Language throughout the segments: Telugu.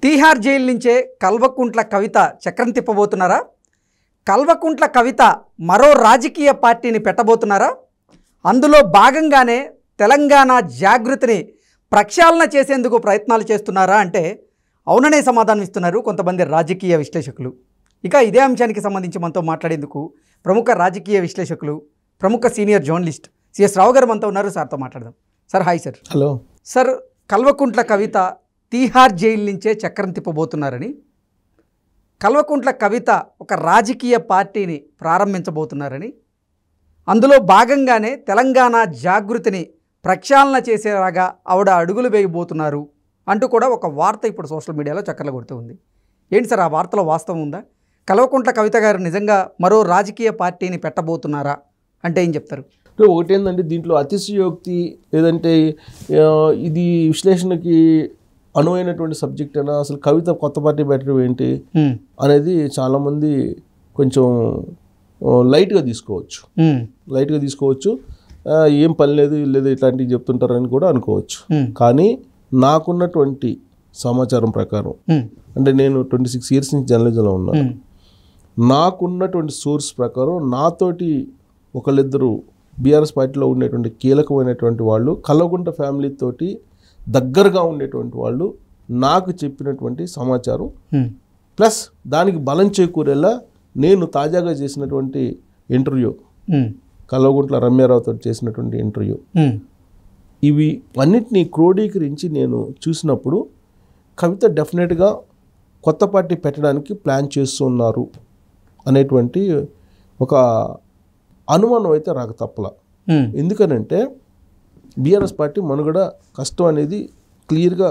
తీహార్ జైలు నుంచే కల్వకుంట్ల కవిత చక్రం తిప్పబోతున్నారా? కల్వకుంట్ల కవిత మరో రాజకీయ పార్టీని పెట్టబోతున్నారా? అందులో భాగంగానే తెలంగాణ జాగృతిని ప్రక్షాళన చేసేందుకు ప్రయత్నాలు చేస్తున్నారా అంటే అవుననే సమాధానం ఇస్తున్నారు కొంతమంది రాజకీయ విశ్లేషకులు. ఇక ఇదే అంశానికి సంబంధించి మనతో మాట్లాడేందుకు ప్రముఖ రాజకీయ విశ్లేషకులు, ప్రముఖ సీనియర్ జర్నలిస్ట్ సిఎస్ రావు గారు మనతో ఉన్నారు. సార్తో మాట్లాడదాం. Sir hi sir. Hello sir, Kalvakuntla Kavitha Tihar jail నుంచే చక్రం తిప్పబోతున్నారని, కల్వకుంట్ల కవిత ఒక రాజకీయ పార్టీని ప్రారంభించబోతున్నారని, అందులో భాగంగానే తెలంగాణ జాగృతిని ప్రక్షాళన చేసేలాగా ఆవిడ అడుగులు వేయబోతున్నారు అంటూ కూడా ఒక వార్త ఇప్పుడు సోషల్ మీడియాలో చక్కర్లు కొడుతూ ఉంది. ఏంటి సార్, ఆ వార్తలో వాస్తవం ఉందా? కల్వకుంట్ల కవిత గారు నిజంగా మరో రాజకీయ పార్టీని పెట్టబోతున్నారా అంటే ఏం చెప్తారు? ఒకటి ఏంటంటే, దీంట్లో అతిశయోక్తి లేదంటే ఇది విశ్లేషణకి అనువైనటువంటి సబ్జెక్ట్ అయినా, అసలు కవిత కొత్త పార్టీ పెట్టడం ఏంటి అనేది చాలామంది కొంచెం లైట్గా తీసుకోవచ్చు. ఏం పని లేదు లేదు ఇట్లాంటివి చెప్తుంటారని కూడా అనుకోవచ్చు. కానీ నాకున్నటువంటి సమాచారం ప్రకారం, అంటే నేను 26 years నుంచి జర్నలిజంలో ఉన్నాను, నాకున్నటువంటి సోర్స్ ప్రకారం నాతోటి ఒకళ్ళిద్దరు బీఆర్ఎస్ పార్టీలో ఉండేటువంటి కీలకమైనటువంటి వాళ్ళు, కల్వకుంట్ల ఫ్యామిలీ తోటి దగ్గరగా ఉండేటువంటి వాళ్ళు నాకు చెప్పినటువంటి సమాచారం ప్లస్ దానికి బలం చేకూరేలా నేను తాజాగా చేసినటువంటి ఇంటర్వ్యూ, కల్వకుంట్ల రమ్యారావుతో చేసినటువంటి ఇంటర్వ్యూ, ఇవి అన్నిటినీ క్రోడీకరించి నేను చూసినప్పుడు కవిత డెఫినెట్గా కొత్త పార్టీ పెట్టడానికి ప్లాన్ చేస్తున్నారు అనేటువంటి ఒక అనుమానం అయితే రాక తప్పల. ఎందుకనంటే బీఆర్ఎస్ పార్టీ మనుగడ కష్టం అనేది క్లియర్గా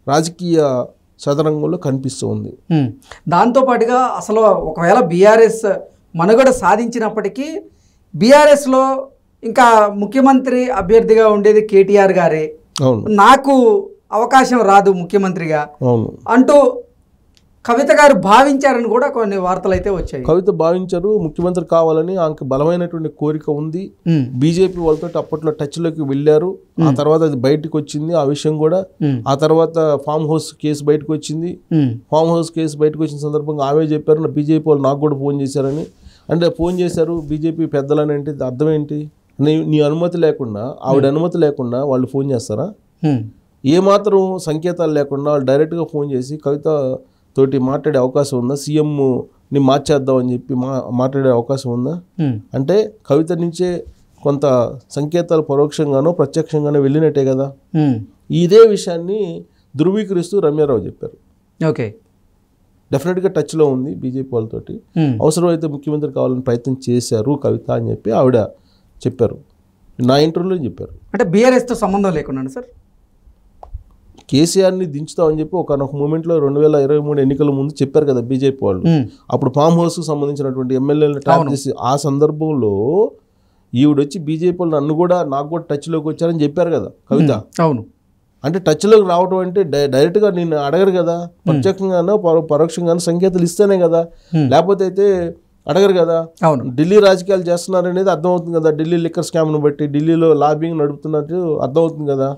రాజకీయ చదరంగంలో కనిపిస్తూ ఉంది. దాంతోపాటుగా అసలు ఒకవేళ బీఆర్ఎస్ మనుగడ సాధించినప్పటికీ బీఆర్ఎస్లో ఇంకా ముఖ్యమంత్రి అభ్యర్థిగా ఉండేది కేటీఆర్ గారే, నాకు అవకాశం రాదు ముఖ్యమంత్రిగా అంటూ కవిత గారు భావించారని కూడా కొన్ని వార్తలు అయితే వచ్చాయి. కవిత భావించారు, ముఖ్యమంత్రి కావాలని ఆమెకు బలమైనటువంటి కోరిక ఉంది. బీజేపీ వాళ్ళతో అప్పట్లో టచ్లోకి వెళ్ళారు. ఆ తర్వాత అది బయటకు వచ్చింది ఆ విషయం కూడా. ఆ తర్వాత ఫామ్ హౌస్ కేసు బయటకు వచ్చింది. ఫామ్ హౌస్ కేసు బయటకు వచ్చిన సందర్భంగా ఆమె చెప్పారు, నా బీజేపీ వాళ్ళు నాకు కూడా ఫోన్ చేశారని. అంటే ఫోన్ చేశారు బీజేపీ పెద్దలని, అంటే అర్థం ఏంటి? నీ అనుమతి లేకుండా, ఆవిడ అనుమతి లేకుండా వాళ్ళు ఫోన్ చేస్తారా? ఏమాత్రం సంకేతాలు లేకుండా వాళ్ళు డైరెక్ట్గా ఫోన్ చేసి కవిత తోటి మాట్లాడే అవకాశం ఉందా? సీఎంని మార్చేద్దాం అని చెప్పి మాట్లాడే అవకాశం ఉందా? అంటే కవిత నుంచే కొంత సంకేతాలు పరోక్షంగానో ప్రత్యక్షంగానో వెళ్ళినట్టే కదా. ఇదే విషయాన్ని ధృవీకరిస్తూ రమ్యారావు చెప్పారు. ఓకే, డెఫినెట్గా టచ్లో ఉంది బీజేపీ వాళ్ళతోటి, అవసరమైతే ముఖ్యమంత్రి కావాలని ప్రయత్నం చేశారు కవిత అని చెప్పి ఆవిడ చెప్పారు. నా ఇంటర్వ్యూలో చెప్పారు. అంటే బీఆర్ఎస్తో సంబంధం లేకుండా సార్ కేసీఆర్ని దించుతామని చెప్పి ఒకనొక మూమెంట్లో 2023 ఎన్నికల ముందు చెప్పారు కదా బీజేపీ వాళ్ళు. అప్పుడు ఫామ్ హౌస్కి సంబంధించినటువంటి ఎమ్మెల్యేలను ట్రాప్ చేసి ఆ సందర్భంలో ఈవిడొచ్చి బీజేపీ వాళ్ళు నాకు కూడా టచ్లోకి వచ్చారని చెప్పారు కదా కవిత. అవును, అంటే టచ్లోకి రావడం అంటే డైరెక్ట్గా నేను అడగరు కదా, ప్రత్యక్షంగానో పరోక్షంగానో సంకేతాలు ఇస్తేనే కదా, లేకపోతే అయితే అడగరు కదా. ఢిల్లీ రాజకీయాలు చేస్తున్నారనేది అర్థమవుతుంది కదా, ఢిల్లీ లిక్కర్ స్కామ్ను బట్టి ఢిల్లీలో లాబింగ్ నడుపుతున్నట్టు అర్థమవుతుంది కదా.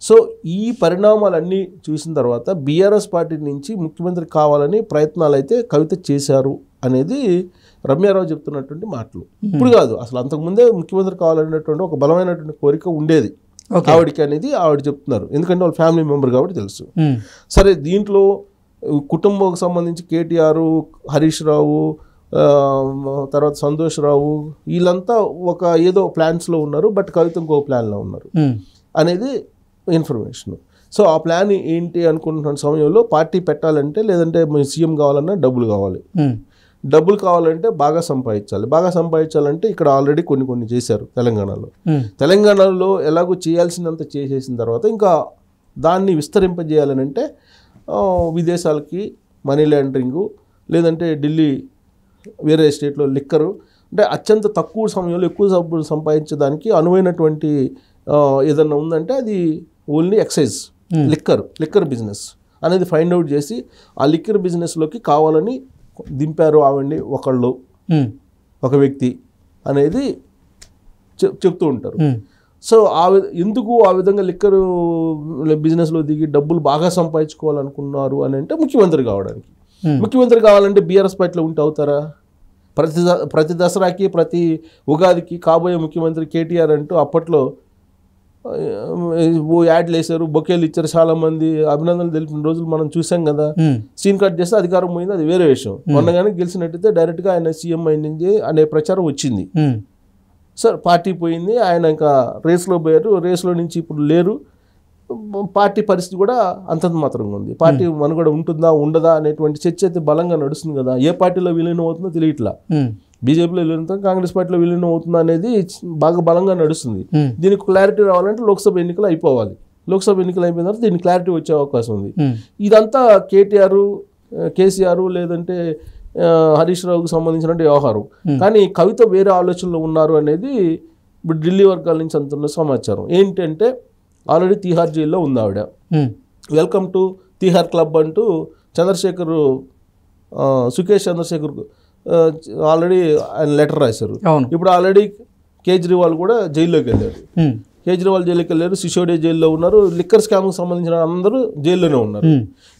సో ఈ పరిణామాలన్నీ చూసిన తర్వాత బీఆర్ఎస్ పార్టీ నుంచి ముఖ్యమంత్రి కావాలని ప్రయత్నాలు అయితే కవిత చేశారు అనేది రమ్యారావు చెప్తున్నటువంటి మాటలు. ఇప్పుడు కాదు, అసలు అంతకుముందే ముఖ్యమంత్రి కావాలనేటువంటి ఒక బలమైనటువంటి కోరిక ఉండేది ఆవిడికి అనేది ఆవిడ చెప్తున్నారు. ఎందుకంటే వాళ్ళ ఫ్యామిలీ మెంబర్ కాబట్టి తెలుసు. సరే, దీంట్లో కుటుంబం సంబంధించి కేటీఆర్, హరీష్ రావు, తర్వాత సంతోష్ రావు వీళ్ళంతా ఒక ఏదో ప్లాన్స్లో ఉన్నారు, బట్ కవిత ఇంకో ప్లాన్లో ఉన్నారు అనేది ఇన్ఫర్మేషన్. సో ఆ ప్లాన్ ఏంటి అనుకుంటున్న సమయంలో పార్టీ పెట్టాలంటే, లేదంటే సీఎం కావాలన్నా డబ్బులు కావాలి. డబ్బులు కావాలంటే బాగా సంపాదించాలంటే ఇక్కడ ఆల్రెడీ కొన్ని చేశారు తెలంగాణలో ఎలాగో చేయాల్సినంత చేసేసిన తర్వాత ఇంకా దాన్ని విస్తరింపజేయాలని అంటే విదేశాలకి మనీ లాండరింగు, లేదంటే ఢిల్లీ వేరే స్టేట్లో లిక్కరు, అంటే అత్యంత తక్కువ సమయంలో ఎక్కువ డబ్బులు సంపాదించడానికి అనువైనటువంటి ఏదన్నా ఉందంటే అది ఓన్లీ ఎక్సైజ్, లిక్కర్ బిజినెస్ అనేది ఫైండ్ అవుట్ చేసి ఆ లిక్కర్ బిజినెస్లోకి కావాలని దింపారు ఆవిడ్ని ఒక వ్యక్తి అనేది చెప్తూ ఉంటారు. సో ఎందుకు ఆ విధంగా లిక్కర్ బిజినెస్లో దిగి డబ్బులు బాగా సంపాదించుకోవాలనుకున్నారు అని అంటే ముఖ్యమంత్రి కావడానికి. ముఖ్యమంత్రి కావాలంటే బీఆర్ఎస్ పార్టీలో ఉంటే అవుతారా? ప్రతి దసరాకి ప్రతి ఉగాదికి కాబోయే ముఖ్యమంత్రి కేటీఆర్ అంటూ అప్పట్లో యాడ్లు వేశారు, బొకేలు ఇచ్చారు, చాలా మంది అభినందనలు తెలిపిన రోజులు మనం చూసాం కదా. సీన్ కట్ చేస్తే అధికారం పోయింది, అది వేరే విషయం. మొన్నగానే గెలిచినట్టయితే డైరెక్ట్గా ఆయన సీఎం అయింది అనే ప్రచారం వచ్చింది. సార్ పార్టీ పోయింది, ఆయన ఇంకా రేస్లో పోయారు, రేస్లో నుంచి ఇప్పుడు లేరు. పార్టీ పరిస్థితి కూడా అంతంత మాత్రంగా ఉంది. పార్టీ మనుగడ ఉంటుందా ఉండదా అనేటువంటి చర్చ అయితే బలంగా నడుస్తుంది కదా. ఏ పార్టీలో విలీనం అవుతుందో తెలియట్లా. బీజేపీలో విలీనం, కాంగ్రెస్ పార్టీలో విలీనం అవుతుందా అనేది బాగా బలంగా నడుస్తుంది. దీనికి క్లారిటీ రావాలంటే లోక్సభ ఎన్నికలు అయిపోవాలి. లోక్సభ ఎన్నికలు అయిపోయిన తర్వాత దీనికి క్లారిటీ వచ్చే అవకాశం ఉంది. ఇదంతా కేసీఆర్ లేదంటే హరీష్ రావుకు సంబంధించిన వ్యవహారం. కానీ కవిత వేరే ఆలోచనలో ఉన్నారు అనేది ఇప్పుడు ఢిల్లీ వర్గాల నుంచి అందుతున్న సమాచారం. ఏంటంటే ఆల్రెడీ తీహార్ జైల్లో ఉంది ఆవిడ. వెల్కమ్ టు తీహార్ క్లబ్ అంటూ సుఖేష్ చంద్రశేఖర్ ఆల్రెడీ ఆయన లెటర్ రాశారు. ఇప్పుడు ఆల్రెడీ కేజ్రీవాల్ కూడా జైల్లోకి వెళ్ళారు. సిసోడియా జైల్లో ఉన్నారు. లిక్కర్ స్కామ్కి సంబంధించిన అందరూ జైల్లోనే ఉన్నారు.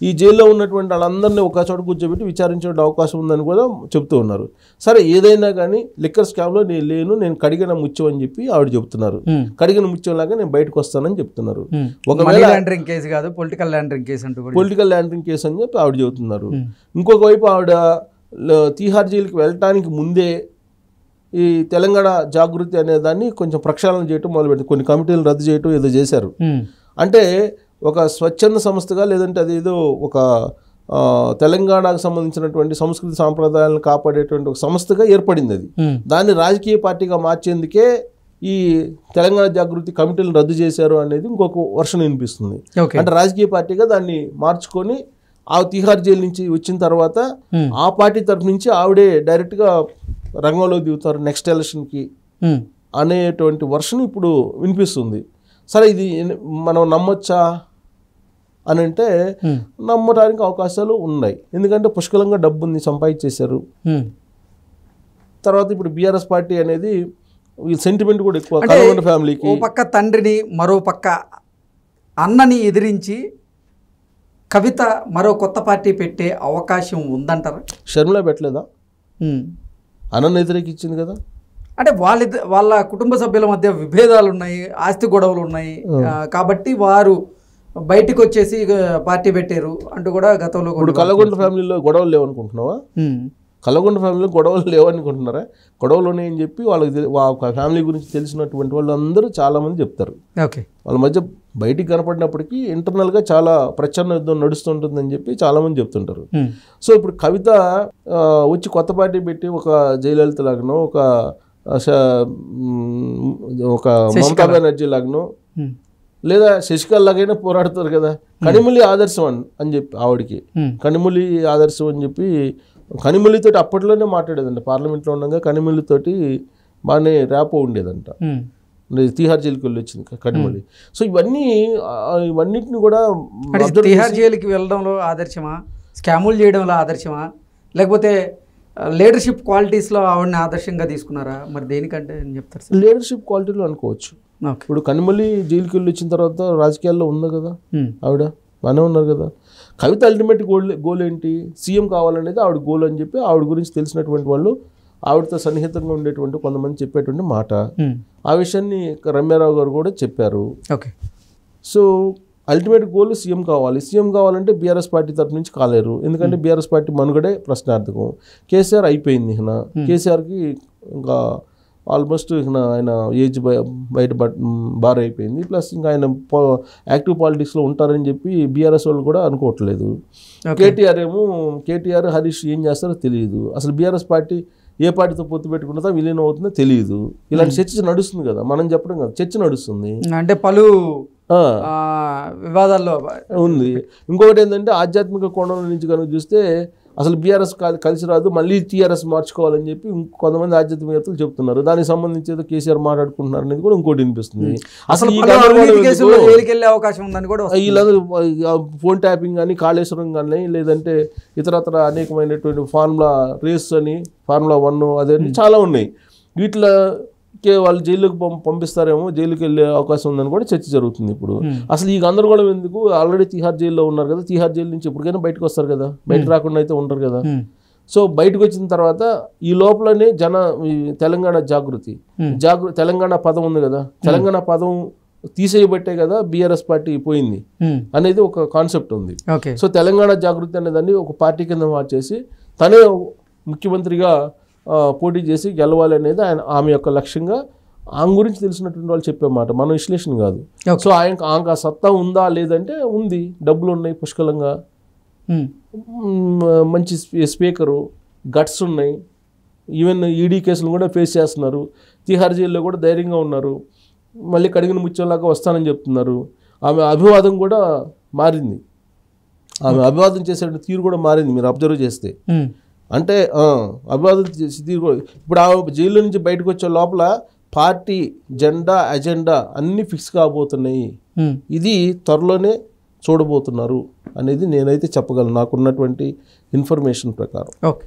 ఈ జైల్లో ఉన్నటువంటి వాళ్ళందరినీ ఒక చోట కూర్చోబెట్టి విచారించే అవకాశం ఉందని కూడా చెప్తూ ఉన్నారు. సరే ఏదైనా కానీ లిక్కర్ స్కామ్లో నేను లేను, నేను కడిగిన ముత్యం అని చెప్పి ఆవిడ చెప్తున్నారు. కడిగిన ముత్యం లాగా నేను బయటకు వస్తానని చెప్తున్నారు. ఒకవేళ కేసు కాదు, పొలిటికల్ ల్యాండరింగ్ కేసు అని చెప్పి ఆవిడ చెబుతున్నారు. ఇంకొక వైపు ఆవిడ తీహార్ జైలుకి వెళ్ళటానికి ముందే ఈ తెలంగాణ జాగృతి అనే దాన్ని కొంచెం ప్రక్షాళన చేయటం మొదలుపెట్టింది. కొన్ని కమిటీలు రద్దు చేయటం ఏదో చేశారు. అంటే ఒక స్వచ్ఛంద సంస్థగా, లేదంటే అదేదో ఒక తెలంగాణకు సంబంధించినటువంటి సంస్కృతి సాంప్రదాయాలను కాపాడేటువంటి ఒక సంస్థగా ఏర్పడింది. అది దాన్ని రాజకీయ పార్టీగా మార్చేందుకే ఈ తెలంగాణ జాగృతి కమిటీలను రద్దు చేశారు అనేది ఇంకొక వర్షన్ వినిపిస్తుంది. అంటే రాజకీయ పార్టీగా దాన్ని మార్చుకొని ఆ తిహార్ జైలు నుంచి వచ్చిన తర్వాత ఆ పార్టీ తరఫు నుంచి ఆవిడే డైరెక్ట్గా రంగంలో దిగుతారు నెక్స్ట్ ఎలక్షన్కి అనేటువంటి వర్షన్ ఇప్పుడు వినిపిస్తుంది. సరే ఇది మనం నమ్మొచ్చా అని అంటే నమ్మడానికి అవకాశాలు ఉన్నాయి. ఎందుకంటే పుష్కలంగా డబ్బుని సంపాదించేశారు. తర్వాత ఇప్పుడు బీఆర్ఎస్ పార్టీ అనేది సెంటిమెంట్ కూడా ఎక్కువ కల్వకుంట్ల ఫ్యామిలీకి. ఓ పక్క తండ్రిని, మరో పక్క అన్నని ఎదిరించి కవిత మరో కొత్త పార్టీ పెట్టే అవకాశం ఉందంటారా? షర్మిల పెట్టలేదా? అన్నను వ్యతిరేకించింది కదా. అంటే వాళ్ళ కుటుంబ సభ్యుల మధ్య విభేదాలు ఉన్నాయి, ఆస్తి గొడవలు ఉన్నాయి కాబట్టి వారు బయటకు వచ్చేసి పార్టీ పెట్టారు అంటూ కూడా గతంలో. ఇప్పుడు కల్వకుంట్ల ఫ్యామిలీలో గొడవలు లేవనుకుంటున్నావా? కల్వకుంట్ల ఫ్యామిలీలో గొడవలు లేవనుకుంటున్నారా? గొడవలు ఉన్నాయని చెప్పి వాళ్ళకి ఫ్యామిలీ గురించి తెలిసినటువంటి వాళ్ళు అందరూ చాలామంది చెప్తారు. ఓకే, వాళ్ళ మధ్య బయటికి కనపడినప్పటికీ ఇంటర్నల్గా చాలా ప్రచన్న యుద్ధం నడుస్తుంటుందని చెప్పి చాలామంది చెప్తుంటారు. సో ఇప్పుడు కవిత వచ్చి కొత్త పార్టీ పెట్టి ఒక జయలలిత లాగనో ఒక మమతా బెనర్జీ లాగనో లేదా శశికళ లాగైనా పోరాడతారు కదా. కనిమొళి ఆదర్శం అని చెప్పి ఆవిడికి కనిమొళి ఆదర్శం అని చెప్పి కనిమొళితోటి అప్పట్లోనే మాట్లాడేదంట. పార్లమెంట్లో ఉండగా కనిమొళితోటి బాగానే ర్యాపో ఉండేదంట. తీహార్ జైలుకి వెళ్ళి వచ్చింది కనిమొళి. సో ఇవన్నిటిని కూడా తీహార్ జైలుకి వెళ్ళడంలో ఆదర్శమా, స్కాములు చేయడంలో ఆదర్శమా, లేకపోతే లీడర్షిప్ క్వాలిటీస్లో ఆవిడని ఆదర్శంగా తీసుకున్నారా? మరి దేనికంటే అని చెప్తారు సార్? లీడర్షిప్ క్వాలిటీలో అనుకోవచ్చు. ఇప్పుడు కనిమొళి జైలుకి వెళ్ళి వచ్చిన తర్వాత రాజకీయాల్లో ఉంది కదా ఆవిడ, బాగానే ఉన్నారు కదా. కవిత అల్టిమేట్ గోల్ ఏంటి? సీఎం కావాలనేది ఆవిడ గోల్ అని చెప్పి ఆవిడ గురించి తెలిసినటువంటి వాళ్ళు, ఆవిడతో సన్నిహితంగా ఉండేటువంటి కొంతమంది చెప్పేటువంటి మాట. ఆ విషయాన్ని రమ్యారావు గారు కూడా చెప్పారు. Okay, so ultimate goal CM కావాలి. సీఎం కావాలంటే బీఆర్ఎస్ పార్టీ తరఫు నుంచి కాలేరు. ఎందుకంటే బీఆర్ఎస్ పార్టీ మనుగడే ప్రశ్నార్థకం. కేసీఆర్ అయిపోయింది. కేసీఆర్కి ఇంకా ఆల్మోస్ట్ ఆయన ఏజ్ బయట బార్ అయిపోయింది. ప్లస్ ఇంకా ఆయన యాక్టివ్ పాలిటిక్స్లో ఉంటారని చెప్పి బీఆర్ఎస్ వాళ్ళు కూడా అనుకోవట్లేదు. కేటీఆర్ హరీష్ ఏం చేస్తారో తెలియదు. అసలు బీఆర్ఎస్ పార్టీ ఏ పార్టీతో పొత్తు పెట్టుకుంటుందో విలీనం అవుతుందో తెలియదు. ఇలాంటి చర్చ నడుస్తుంది కదా, మనం చెప్పడం కదా, చర్చ నడుస్తుంది. అంటే పలు వివాదాల్లో ఉంది. ఇంకొకటి ఏంటంటే ఆధ్యాత్మిక కోణం నుంచి కనుక చూస్తే అసలు బీఆర్ఎస్ కలిసి రాదు, మళ్ళీ టీఆర్ఎస్ మార్చుకోవాలని చెప్పి కొంతమంది ఆధ్యాత్మికతలు చెప్తున్నారు. దానికి సంబంధించి ఏదో కేసీఆర్ మాట్లాడుకుంటున్నారు అనేది కూడా ఇంకోటి వినిపిస్తుంది. అసలు అవకాశం ఉందని కూడా వీళ్ళందరూ ఫోన్ ట్యాపింగ్ కానీ, కాళేశ్వరం కానీ, లేదంటే ఇతరత్ర అనేకమైనటువంటి ఫార్ములా రేస్ అని, ఫార్ములా 1 అదే చాలా ఉన్నాయి. వీటిలో వాళ్ళు జైలుకి పంపిస్తారేమో, జైలుకి వెళ్ళే అవకాశం ఉందని కూడా చర్చ జరుగుతుంది ఇప్పుడు. అసలు ఈ గందరగోళం ఎందుకు? ఆల్రెడీ తిహార్ జైల్లో ఉన్నారు కదా, తిహార్ జైలు నుంచి ఎప్పటికైనా బయటకు వస్తారు కదా, బయటకు రాకుండా అయితే ఉండరు కదా. సో బయటకు వచ్చిన తర్వాత ఈ లోపలనే తెలంగాణ జాగృతి తెలంగాణ పదం ఉంది కదా, తెలంగాణ పదం తీసేయబట్టే కదా బీఆర్ఎస్ పార్టీ పోయింది అనేది ఒక కాన్సెప్ట్ ఉంది. సో తెలంగాణ జాగృతి అనేదాన్ని ఒక పార్టీ కింద మార్చేసి తనే ముఖ్యమంత్రిగా పోటీ చేసి గెలవాలి అనేది ఆమె యొక్క లక్ష్యంగా ఆమె గురించి తెలిసినటువంటి వాళ్ళు చెప్పే మాట, మన విశ్లేషణ కాదు. సో ఆమెకు ఆ సత్తా ఉందా లేదంటే ఉంది, డబ్బులు ఉన్నాయి పుష్కలంగా, మంచి స్పీకరు, గట్స్ ఉన్నాయి, ఈవెన్ ఈడీ కేసులు కూడా ఫేస్ చేస్తున్నారు, తిహార్ జైల్లో కూడా ధైర్యంగా ఉన్నారు, మళ్ళీ కడిగిన ముత్యంలాగా వస్తానని చెప్తున్నారు. ఆమె అభివాదం కూడా మారింది, ఆమె అభివాదం చేసే తీరు కూడా మారింది మీరు అబ్జర్వ్ చేస్తే. అంటే అభివాదం చేసే తీరు కూడా ఇప్పుడు ఆమె జైల్లో నుంచి బయటకు వచ్చే లోపల పార్టీ జెండా అజెండా అన్నీ ఫిక్స్ కాబోతున్నాయి, ఇది త్వరలోనే చూడబోతున్నారు అనేది నేనైతే చెప్పగలను నాకున్నటువంటి ఇన్ఫర్మేషన్ ప్రకారం. ఓకే.